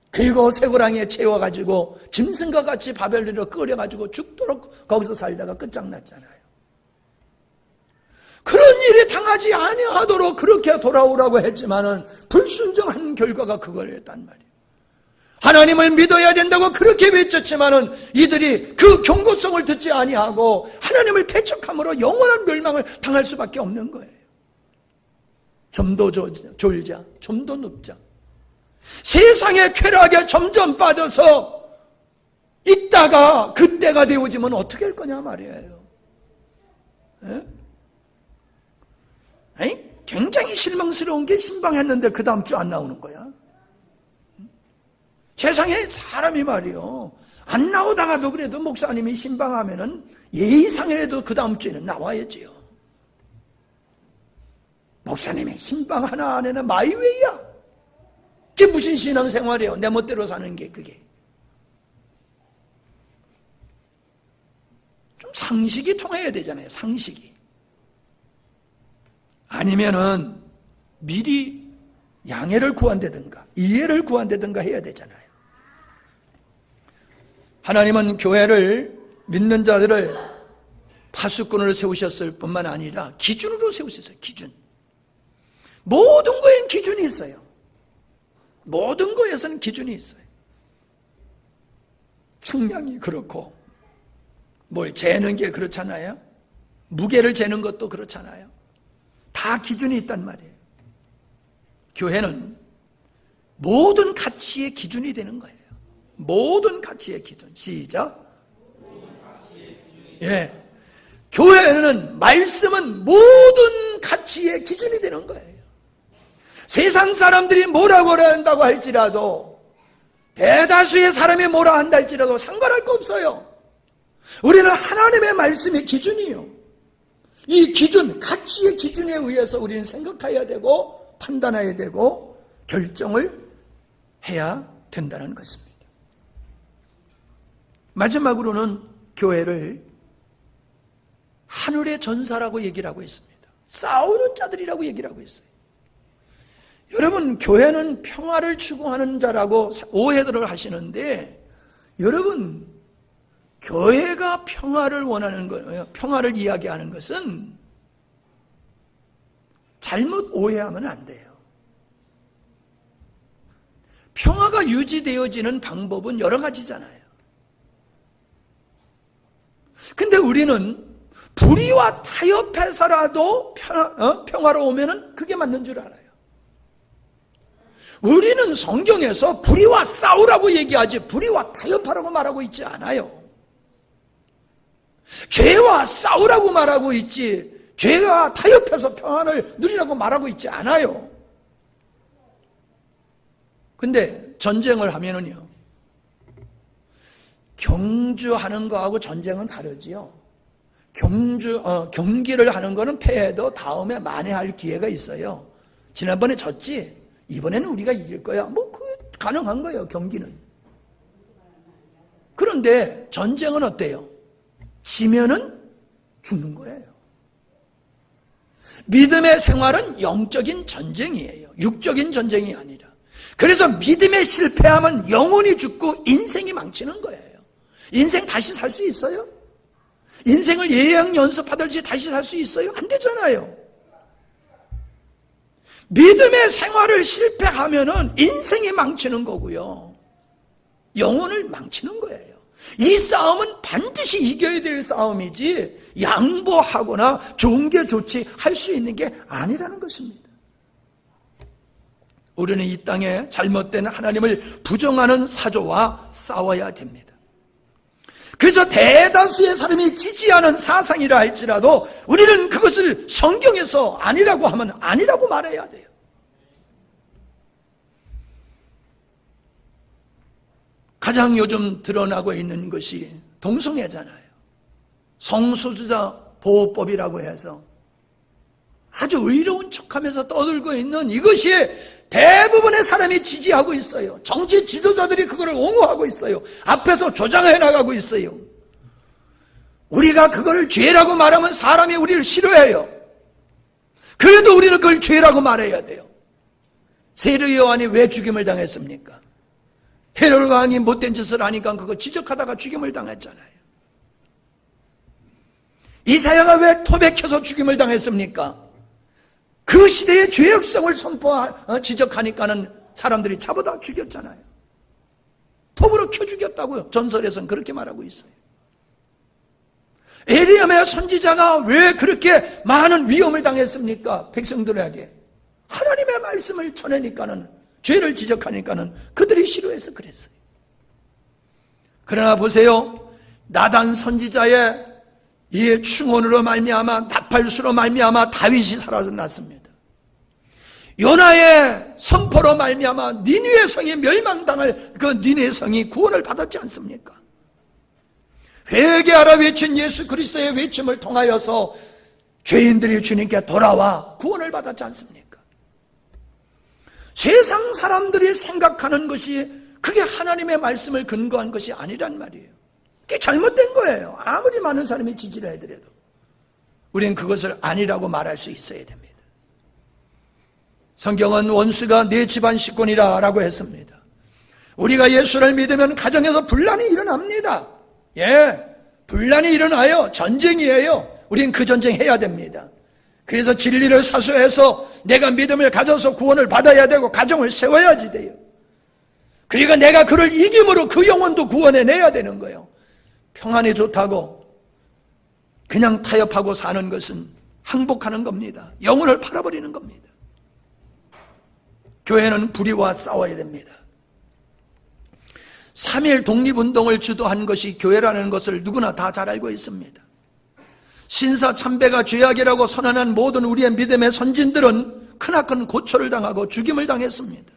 그리고 쇠고랑이에 채워가지고 짐승과 같이 바벨론으로 끌어가지고 죽도록 거기서 살다가 끝장났잖아요. 그런 일이 당하지 아니하도록 그렇게 돌아오라고 했지만은 불순종한 결과가 그거였단 말이에요. 하나님을 믿어야 된다고 그렇게 외쳤지만은 이들이 그 경고성을 듣지 아니하고 하나님을 배척함으로 영원한 멸망을 당할 수밖에 없는 거예요. 좀 더 졸자, 좀 더 눕자. 세상의 쾌락에 점점 빠져서 있다가 그때가 되어지면 어떻게 할 거냐 말이에요. 굉장히 실망스러운 게 신방했는데 그 다음 주 안 나오는 거야. 세상에 사람이 말이요, 안 나오다가도 그래도 목사님이 신방하면은 예의상이라도 그 다음 주에는 나와야지요. 목사님이 신방 하나 안에는 마이웨이야. 그게 무슨 신앙생활이에요? 내 멋대로 사는 게 그게. 좀 상식이 통해야 되잖아요. 상식이. 아니면은 미리 양해를 구한다든가 이해를 구한다든가 해야 되잖아요. 하나님은 교회를 믿는 자들을 파수꾼으로 세우셨을 뿐만 아니라 기준으로 세우셨어요. 기준. 모든 거엔 기준이 있어요. 모든 거에서는 기준이 있어요. 측량이 그렇고 뭘 재는 게 그렇잖아요. 무게를 재는 것도 그렇잖아요. 다 기준이 있단 말이에요. 교회는 모든 가치의 기준이 되는 거예요. 모든 가치의 기준. 시작. 예. 교회는, 말씀은 모든 가치의 기준이 되는 거예요. 세상 사람들이 뭐라고 한다고 할지라도, 대다수의 사람이 뭐라 한다 할지라도 상관할 거 없어요. 우리는 하나님의 말씀이 기준이에요. 이 기준, 가치의 기준에 의해서 우리는 생각해야 되고 판단해야 되고 결정을 해야 된다는 것입니다. 마지막으로는 교회를 하늘의 전사라고 얘기를 하고 있습니다. 싸우는 자들이라고 얘기를 하고 있어요. 여러분, 교회는 평화를 추구하는 자라고 오해들을 하시는데, 여러분, 교회가 평화를 원하는 거예요. 평화를 이야기하는 것은 잘못 오해하면 안 돼요. 평화가 유지되어지는 방법은 여러 가지잖아요. 근데 우리는 불의와 타협해서라도 평화로우면 그게 맞는 줄 알아요. 우리는 성경에서 불의와 싸우라고 얘기하지 불의와 타협하라고 말하고 있지 않아요. 죄와 싸우라고 말하고 있지 죄와 타협해서 평안을 누리라고 말하고 있지 않아요. 근데 전쟁을 하면은요, 경주하는 거하고 전쟁은 다르지요. 경기를 하는 거는 패해도 다음에 만회할 기회가 있어요. 지난번에 졌지? 이번에는 우리가 이길 거야. 그게 가능한 거예요, 경기는. 그런데 전쟁은 어때요? 지면은 죽는 거예요. 믿음의 생활은 영적인 전쟁이에요. 육적인 전쟁이 아니라. 그래서 믿음에 실패하면 영혼이 죽고 인생이 망치는 거예요. 인생 다시 살 수 있어요? 인생을 예양 연습하듯이 다시 살 수 있어요? 안 되잖아요. 믿음의 생활을 실패하면은 인생이 망치는 거고요. 영혼을 망치는 거예요. 이 싸움은 반드시 이겨야 될 싸움이지 양보하거나 좋은 게 좋지 할 수 있는 게 아니라는 것입니다. 우리는 이 땅에 잘못된 하나님을 부정하는 사조와 싸워야 됩니다. 그래서 대다수의 사람이 지지하는 사상이라 할지라도 우리는 그것을 성경에서 아니라고 하면 아니라고 말해야 돼요. 가장 요즘 드러나고 있는 것이 동성애잖아요. 성소수자 보호법이라고 해서 아주 의로운 척하면서 떠들고 있는 이것이 대부분의 사람이 지지하고 있어요. 정치 지도자들이 그걸 옹호하고 있어요. 앞에서 조장해 나가고 있어요. 우리가 그걸 죄라고 말하면 사람이 우리를 싫어해요. 그래도 우리는 그걸 죄라고 말해야 돼요. 세례 요한이 왜 죽임을 당했습니까? 헤롯 왕이 못된 짓을 하니까 그거 지적하다가 죽임을 당했잖아요. 이사야가 왜 토백혀서 죽임을 당했습니까? 그 시대의 죄악성을 지적하니까는 사람들이 잡아다 죽였잖아요. 톱으로 켜 죽였다고요. 전설에서는 그렇게 말하고 있어요. 에리야의 선지자가 왜 그렇게 많은 위험을 당했습니까? 백성들에게. 하나님의 말씀을 전하니까는, 죄를 지적하니까는 그들이 싫어해서 그랬어요. 그러나 보세요. 나단 선지자의 이 충언으로 말미암아, 나팔수로 말미암아 다윗이 살아났습니다. 요나의 선포로 말미암아 니느웨 성이 멸망당할 그 니느웨 성이 구원을 받았지 않습니까? 회개하라 외친 예수 그리스도의 외침을 통하여서 죄인들이 주님께 돌아와 구원을 받았지 않습니까? 세상 사람들이 생각하는 것이 그게 하나님의 말씀을 근거한 것이 아니란 말이에요. 그게 잘못된 거예요. 아무리 많은 사람이 지지를 해더라도 우리는 그것을 아니라고 말할 수 있어야 됩니다. 성경은 원수가 내 집안 식권이라 라고 했습니다. 우리가 예수를 믿으면 가정에서 분란이 일어납니다. 분란이 일어나요. 전쟁이에요. 우린 그 전쟁 해야 됩니다. 그래서 진리를 사수해서 내가 믿음을 가져서 구원을 받아야 되고 가정을 세워야지 돼요. 그러니까 내가 그를 이김으로 그 영혼도 구원해내야 되는 거예요. 평안이 좋다고 그냥 타협하고 사는 것은 항복하는 겁니다. 영혼을 팔아버리는 겁니다. 교회는 불의와 싸워야 됩니다. 3.1 독립운동을 주도한 것이 교회라는 것을 누구나 다 잘 알고 있습니다. 신사 참배가 죄악이라고 선언한 모든 우리의 믿음의 선진들은 크나큰 고초를 당하고 죽임을 당했습니다.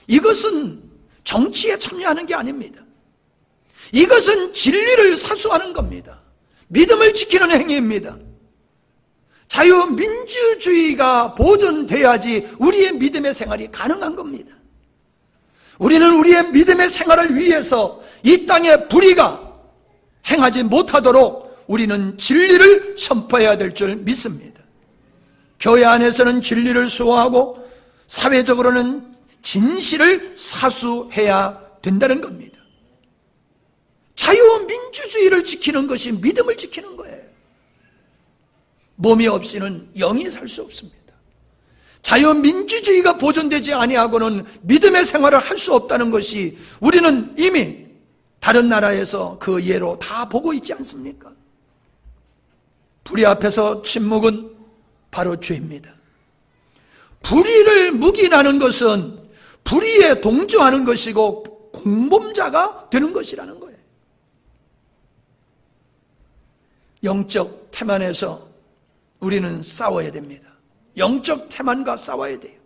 이것은 정치에 참여하는 게 아닙니다. 이것은 진리를 사수하는 겁니다. 믿음을 지키는 행위입니다. 자유민주주의가 보존돼야지 우리의 믿음의 생활이 가능한 겁니다. 우리는 우리의 믿음의 생활을 위해서 이 땅의 불의가 행하지 못하도록 우리는 진리를 선포해야 될 줄 믿습니다. 교회 안에서는 진리를 수호하고 사회적으로는 진실을 사수해야 된다는 겁니다. 자유민주주의를 지키는 것이 믿음을 지키는 거예요. 몸이 없이는 영이 살 수 없습니다. 자유민주주의가 보존되지 아니하고는 믿음의 생활을 할 수 없다는 것이 우리는 이미 다른 나라에서 그 예로 다 보고 있지 않습니까? 불의 앞에서 침묵은 바로 죄입니다. 불의를 묵인하는 것은 불의에 동조하는 것이고 공범자가 되는 것이라는 거예요. 영적 태만에서 우리는 싸워야 됩니다. 영적 태만과 싸워야 돼요.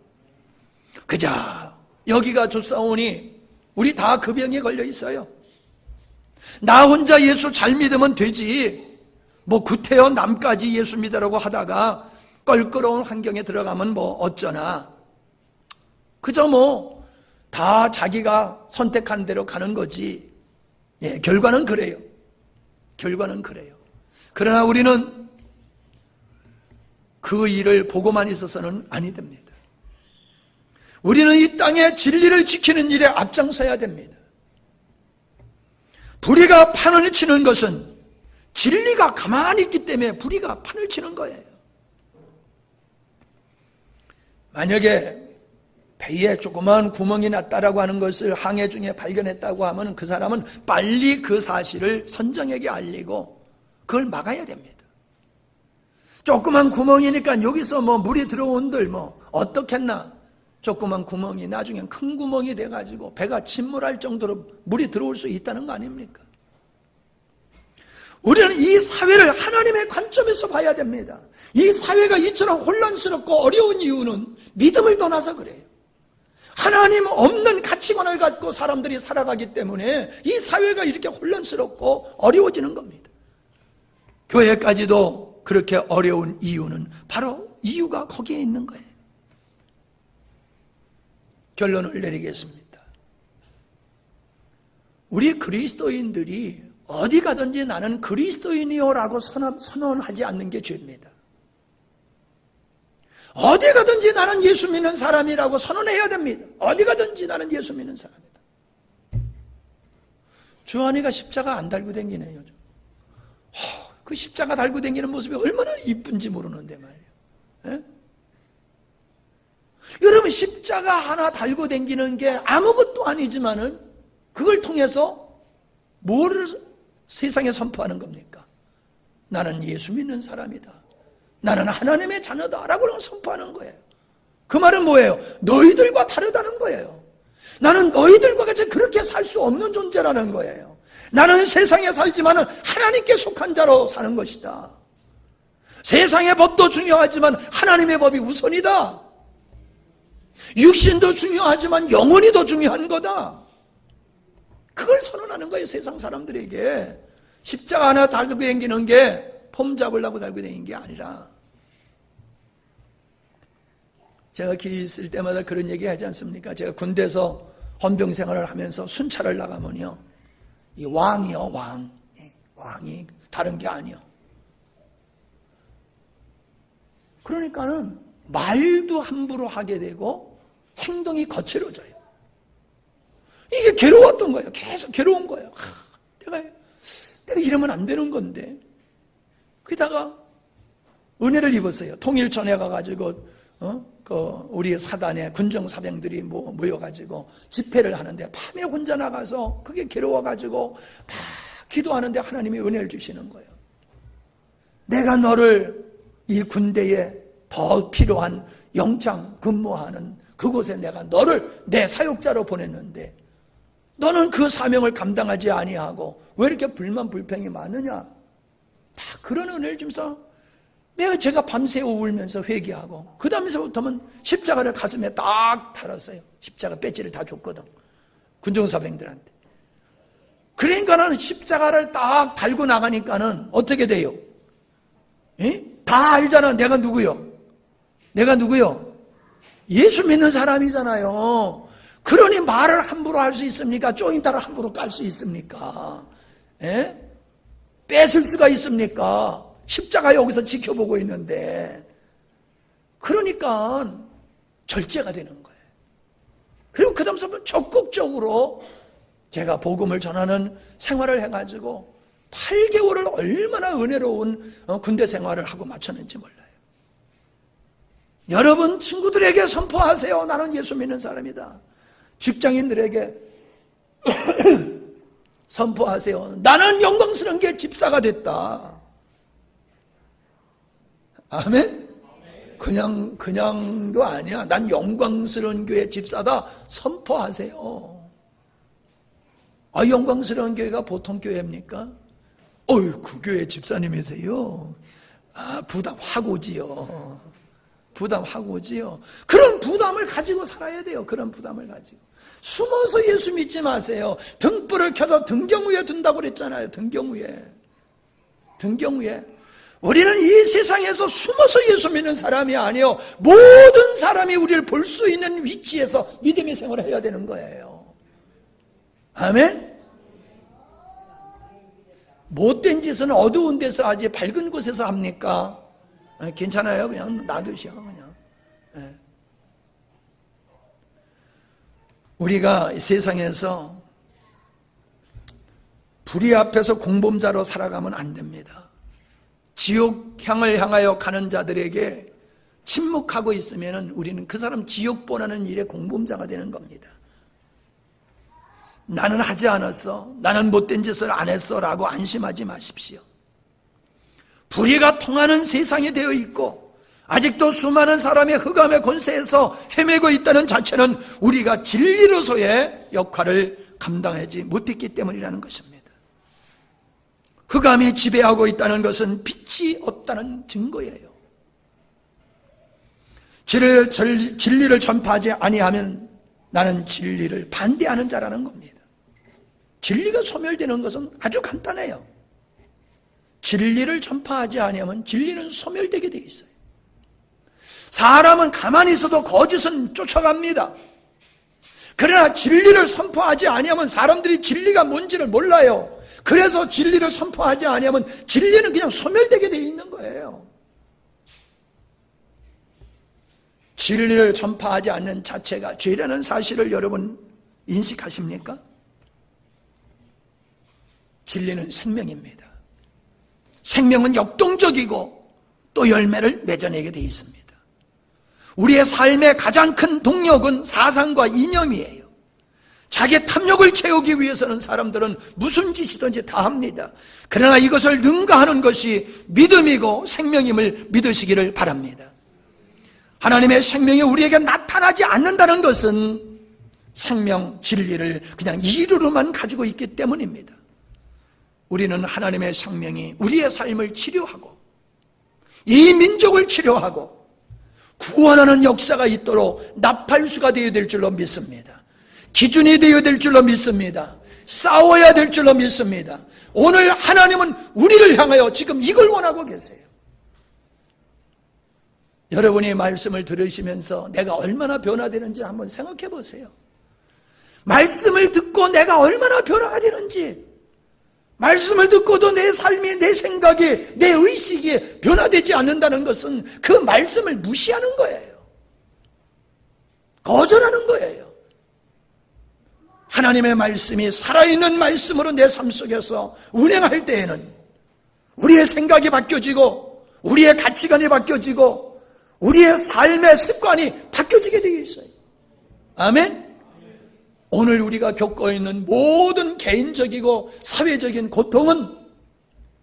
그저 여기가 좋사오니 우리 다 그 병에 걸려 있어요. 나 혼자 예수 잘 믿으면 되지, 뭐 구태여 남까지 예수 믿으라고 하다가 껄끄러운 환경에 들어가면 뭐 어쩌나, 그저 뭐 다 자기가 선택한 대로 가는 거지. 예, 결과는 그래요. 결과는 그래요. 그러나 우리는 그 일을 보고만 있어서는 아니 됩니다. 우리는 이 땅의 진리를 지키는 일에 앞장서야 됩니다. 불의가 판을 치는 것은 진리가 가만히 있기 때문에 불의가 판을 치는 거예요. 만약에 배에 조그마한 구멍이 났다라고 하는 것을 항해 중에 발견했다고 하면 그 사람은 빨리 그 사실을 선장에게 알리고 그걸 막아야 됩니다. 조그만 구멍이니까 여기서 뭐 물이 들어온들 뭐 어떻겠나, 조그만 구멍이 나중엔 큰 구멍이 돼가지고 배가 침몰할 정도로 물이 들어올 수 있다는 거 아닙니까? 우리는 이 사회를 하나님의 관점에서 봐야 됩니다. 이 사회가 이처럼 혼란스럽고 어려운 이유는 믿음을 떠나서 그래요. 하나님 없는 가치관을 갖고 사람들이 살아가기 때문에 이 사회가 이렇게 혼란스럽고 어려워지는 겁니다. 교회까지도 그렇게 어려운 이유는 바로 이유가 거기에 있는 거예요. 결론을 내리겠습니다. 우리 그리스도인들이 어디 가든지 나는 그리스도인이요라고 선언하지 않는 게 죄입니다. 어디 가든지 나는 예수 믿는 사람이라고 선언해야 됩니다. 어디 가든지 나는 예수 믿는 사람이다. 주한이가 십자가 안 달고 다니네요, 요즘. 그 십자가 달고 다니는 모습이 얼마나 이쁜지 모르는데 말이에요. 예? 여러분, 십자가 하나 달고 다니는 게 아무것도 아니지만은 그걸 통해서 뭐를 세상에 선포하는 겁니까? 나는 예수 믿는 사람이다. 나는 하나님의 자녀다라고 선포하는 거예요. 그 말은 뭐예요? 너희들과 다르다는 거예요. 나는 너희들과 같이 그렇게 살 수 없는 존재라는 거예요. 나는 세상에 살지만 하나님께 속한 자로 사는 것이다. 세상의 법도 중요하지만 하나님의 법이 우선이다. 육신도 중요하지만 영혼이 더 중요한 거다. 그걸 선언하는 거예요, 세상 사람들에게. 십자가 하나 달고 다니는 게 폼 잡으려고 달고 다니는 게 아니라. 제가 길 있을 때마다 그런 얘기 하지 않습니까? 제가 군대에서 헌병 생활을 하면서 순찰을 나가면요, 이 왕이요, 왕이 다른 게 아니요. 그러니까는 말도 함부로 하게 되고 행동이 거칠어져요. 이게 괴로웠던 거예요. 계속 괴로운 거예요. 내가 이러면 안 되는 건데. 그러다가 은혜를 입었어요. 통일전에 가가지고 우리 사단에 군정사병들이 모여가지고 집회를 하는데 밤에 혼자 나가서 그게 괴로워가지고 막 기도하는데 하나님이 은혜를 주시는 거예요. 내가 너를 이 군대에 더 필요한 영장 근무하는 그곳에 내가 너를 내 사역자로 보냈는데 너는 그 사명을 감당하지 아니하고 왜 이렇게 불만 불평이 많으냐? 막 그런 은혜를 주면서 제가 밤새 울면서 회개하고 그 다음에서부터는 십자가를 가슴에 딱 달았어요. 십자가 배지를 다 줬거든, 군종사병들한테. 그러니까 나는 십자가를 딱 달고 나가니까는 어떻게 돼요? 에? 다 알잖아. 내가 누구요? 예수 믿는 사람이잖아요. 그러니 말을 함부로 할 수 있습니까? 쪼인다를 함부로 깔 수 있습니까? 에? 뺏을 수가 있습니까? 십자가 여기서 지켜보고 있는데. 그러니까 절제가 되는 거예요. 그리고 그 다음부터 적극적으로 제가 복음을 전하는 생활을 해가지고 8개월을 얼마나 은혜로운 군대 생활을 하고 마쳤는지 몰라요. 여러분 친구들에게 선포하세요. 나는 예수 믿는 사람이다. 직장인들에게 선포하세요. 나는 영광스러운 게 집사가 됐다. 아멘? 그냥도 아니야. 난 영광스러운 교회 집사다. 선포하세요. 영광스러운 교회가 보통 교회입니까? 그 교회 집사님이세요? 부담하고 오지요. 그런 부담을 가지고 살아야 돼요. 그런 부담을 가지고. 숨어서 예수 믿지 마세요. 등불을 켜서 등경 위에 둔다고 그랬잖아요. 등경 위에. 우리는 이 세상에서 숨어서 예수 믿는 사람이 아니에요. 모든 사람이 우리를 볼 수 있는 위치에서 믿음의 생활을 해야 되는 거예요. 아멘? 못된 짓은 어두운 데서 하지 밝은 곳에서 합니까? 괜찮아요. 그냥 놔두시오. 그냥. 우리가 세상에서 불의 앞에서 공범자로 살아가면 안 됩니다. 지옥향을 향하여 가는 자들에게 침묵하고 있으면 우리는 그 사람 지옥 보내는 일에 공범자가 되는 겁니다. 나는 하지 않았어. 나는 못된 짓을 안 했어. 라고 안심하지 마십시오. 불의가 통하는 세상이 되어 있고 아직도 수많은 사람의 흑암의 권세에서 헤매고 있다는 자체는 우리가 진리로서의 역할을 감당하지 못했기 때문이라는 것입니다. 흑암이 지배하고 있다는 것은 빛이 없다는 증거예요. 진리를 전파하지 아니하면 나는 진리를 반대하는 자라는 겁니다. 진리가 소멸되는 것은 아주 간단해요. 진리를 전파하지 아니하면 진리는 소멸되게 돼 있어요. 사람은 가만히 있어도 거짓은 쫓아갑니다. 그러나 진리를 선포하지 아니하면 사람들이 진리가 뭔지를 몰라요. 그래서 진리를 선포하지 아니하면 진리는 그냥 소멸되게 돼 있는 거예요. 진리를 전파하지 않는 자체가 죄라는 사실을 여러분 인식하십니까? 진리는 생명입니다. 생명은 역동적이고 또 열매를 맺어내게 돼 있습니다. 우리의 삶의 가장 큰 동력은 사상과 이념이에요. 자기 탐욕을 채우기 위해서는 사람들은 무슨 짓이든지 다 합니다. 그러나 이것을 능가하는 것이 믿음이고 생명임을 믿으시기를 바랍니다. 하나님의 생명이 우리에게 나타나지 않는다는 것은 생명, 진리를 그냥 이르로만 가지고 있기 때문입니다. 우리는 하나님의 생명이 우리의 삶을 치료하고 이 민족을 치료하고 구원하는 역사가 있도록 나팔수가 되어야 될 줄로 믿습니다. 기준이 되어야 될 줄로 믿습니다. 싸워야 될 줄로 믿습니다. 오늘 하나님은 우리를 향하여 지금 이걸 원하고 계세요. 여러분이 말씀을 들으시면서 내가 얼마나 변화되는지 한번 생각해 보세요. 말씀을 듣고 내가 얼마나 변화가 되는지, 말씀을 듣고도 내 삶이, 내 생각이, 내 의식이 변화되지 않는다는 것은 그 말씀을 무시하는 거예요. 거절하는 거예요. 하나님의 말씀이 살아있는 말씀으로 내 삶 속에서 운행할 때에는 우리의 생각이 바뀌어지고 우리의 가치관이 바뀌어지고 우리의 삶의 습관이 바뀌어지게 되어 있어요. 아멘? 오늘 우리가 겪고 있는 모든 개인적이고 사회적인 고통은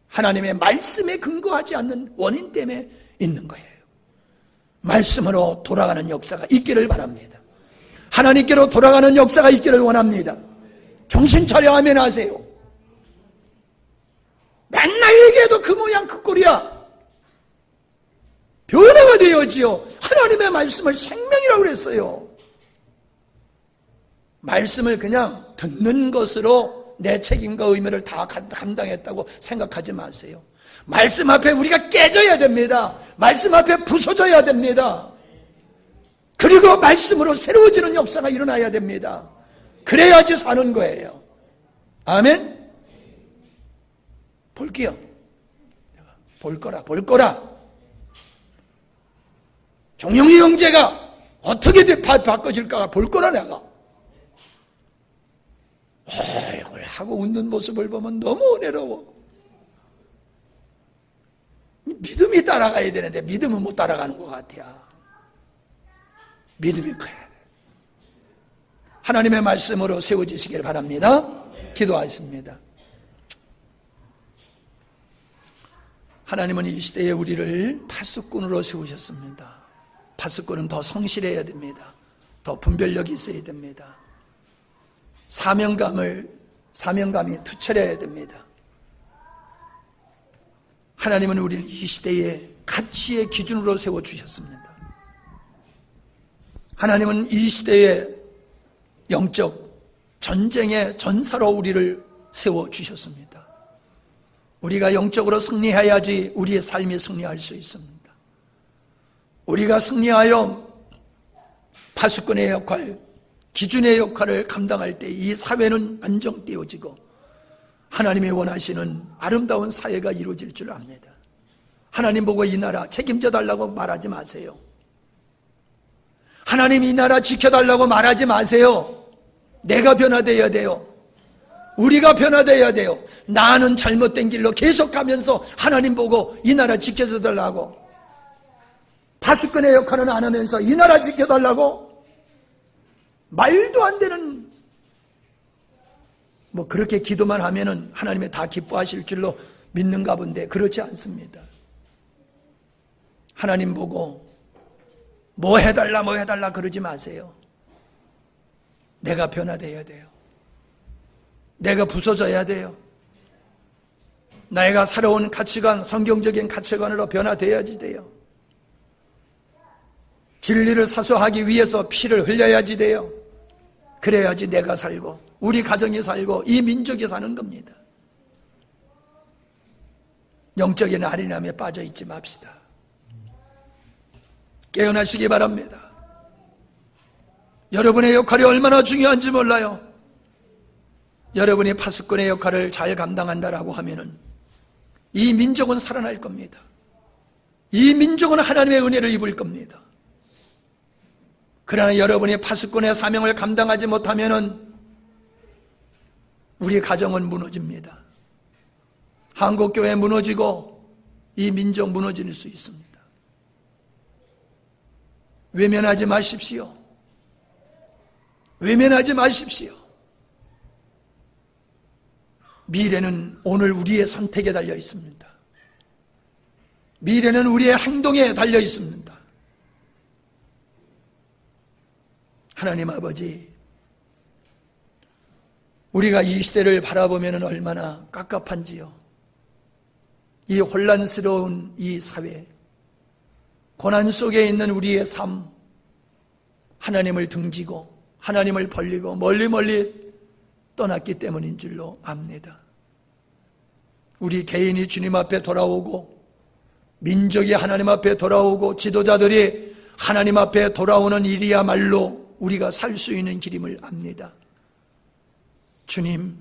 하나님의 말씀에 근거하지 않는 원인 때문에 있는 거예요. 말씀으로 돌아가는 역사가 있기를 바랍니다. 하나님께로 돌아가는 역사가 있기를 원합니다. 정신 차려 아멘 하세요. 맨날 얘기해도 그 모양 그 꼴이야. 변화가 되어지요. 하나님의 말씀을 생명이라고 그랬어요. 말씀을 그냥 듣는 것으로 내 책임과 의무를 다 감당했다고 생각하지 마세요. 말씀 앞에 우리가 깨져야 됩니다. 말씀 앞에 부서져야 됩니다. 그리고 말씀으로 새로워지는 역사가 일어나야 됩니다. 그래야지 사는 거예요. 아멘? 볼게요. 볼 거라. 정영희 형제가 어떻게 바꿔질까 볼 거라 내가. 얼굴 하고 웃는 모습을 보면 너무 은혜로워. 믿음이 따라가야 되는데 믿음은 못 따라가는 것 같아요. 믿음이 커야 돼. 하나님의 말씀으로 세워지시길 바랍니다. 기도하겠습니다. 하나님은 이 시대에 우리를 파수꾼으로 세우셨습니다. 파수꾼은 더 성실해야 됩니다. 더 분별력이 있어야 됩니다. 사명감이 투철해야 됩니다. 하나님은 우리를 이 시대에 가치의 기준으로 세워주셨습니다. 하나님은 이 시대에 영적 전쟁의 전사로 우리를 세워주셨습니다. 우리가 영적으로 승리해야지 우리의 삶이 승리할 수 있습니다. 우리가 승리하여 파수꾼의 역할, 기준의 역할을 감당할 때 이 사회는 안정되어지고 하나님이 원하시는 아름다운 사회가 이루어질 줄 압니다. 하나님 보고 이 나라 책임져 달라고 말하지 마세요. 하나님 이 나라 지켜달라고 말하지 마세요. 내가 변화되어야 돼요. 우리가 변화되어야 돼요. 나는 잘못된 길로 계속 가면서 하나님 보고 이 나라 지켜줘 달라고, 파수꾼의 역할은 안 하면서 이 나라 지켜달라고, 말도 안 되는, 그렇게 기도만 하면은 하나님이 다 기뻐하실 줄로 믿는가 본데 그렇지 않습니다. 하나님 보고 뭐 해달라 그러지 마세요. 내가 변화되어야 돼요. 내가 부서져야 돼요. 내가 살아온 가치관, 성경적인 가치관으로 변화되어야지 돼요. 진리를 사수하기 위해서 피를 흘려야지 돼요. 그래야지 내가 살고 우리 가정이 살고 이 민족이 사는 겁니다. 영적인 아린함에 빠져있지 맙시다. 깨어나시기 바랍니다. 여러분의 역할이 얼마나 중요한지 몰라요. 여러분이 파수꾼의 역할을 잘 감당한다라고 하면은 이 민족은 살아날 겁니다. 이 민족은 하나님의 은혜를 입을 겁니다. 그러나 여러분이 파수꾼의 사명을 감당하지 못하면은 우리 가정은 무너집니다. 한국교회 무너지고 이 민족 무너질 수 있습니다. 외면하지 마십시오. 외면하지 마십시오. 미래는 오늘 우리의 선택에 달려 있습니다. 미래는 우리의 행동에 달려 있습니다. 하나님 아버지, 우리가 이 시대를 바라보면 얼마나 깝깝한지요. 이 혼란스러운 이 사회, 고난 속에 있는 우리의 삶, 하나님을 등지고 하나님을 벌리고 멀리 떠났기 때문인 줄로 압니다. 우리 개인이 주님 앞에 돌아오고 민족이 하나님 앞에 돌아오고 지도자들이 하나님 앞에 돌아오는 일이야말로 우리가 살 수 있는 길임을 압니다. 주님,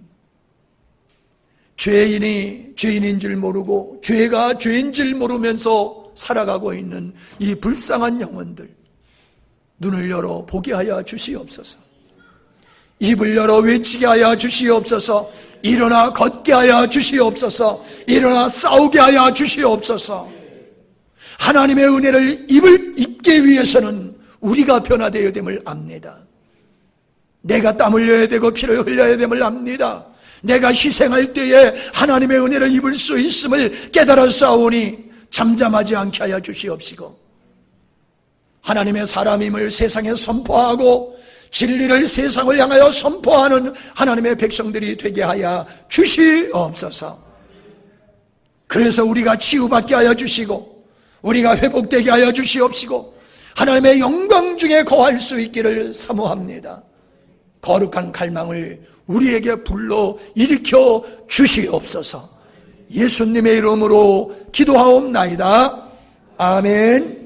죄인이 죄인인 줄 모르고 죄가 죄인 줄 모르면서 살아가고 있는 이 불쌍한 영혼들, 눈을 열어 보게 하여 주시옵소서. 입을 열어 외치게 하여 주시옵소서. 일어나 걷게 하여 주시옵소서. 일어나 싸우게 하여 주시옵소서. 하나님의 은혜를 입게 위해서는 우리가 변화되어야 됨을 압니다. 내가 땀 흘려야 되고 피를 흘려야 됨을 압니다. 내가 희생할 때에 하나님의 은혜를 입을 수 있음을 깨달아 싸우니 잠잠하지 않게 하여 주시옵시고, 하나님의 사람임을 세상에 선포하고 진리를 세상을 향하여 선포하는 하나님의 백성들이 되게 하여 주시옵소서. 그래서 우리가 치유받게 하여 주시고 우리가 회복되게 하여 주시옵시고 하나님의 영광 중에 거할 수 있기를 사모합니다. 거룩한 갈망을 우리에게 불러 일으켜 주시옵소서. 예수님의 이름으로 기도하옵나이다. 아멘.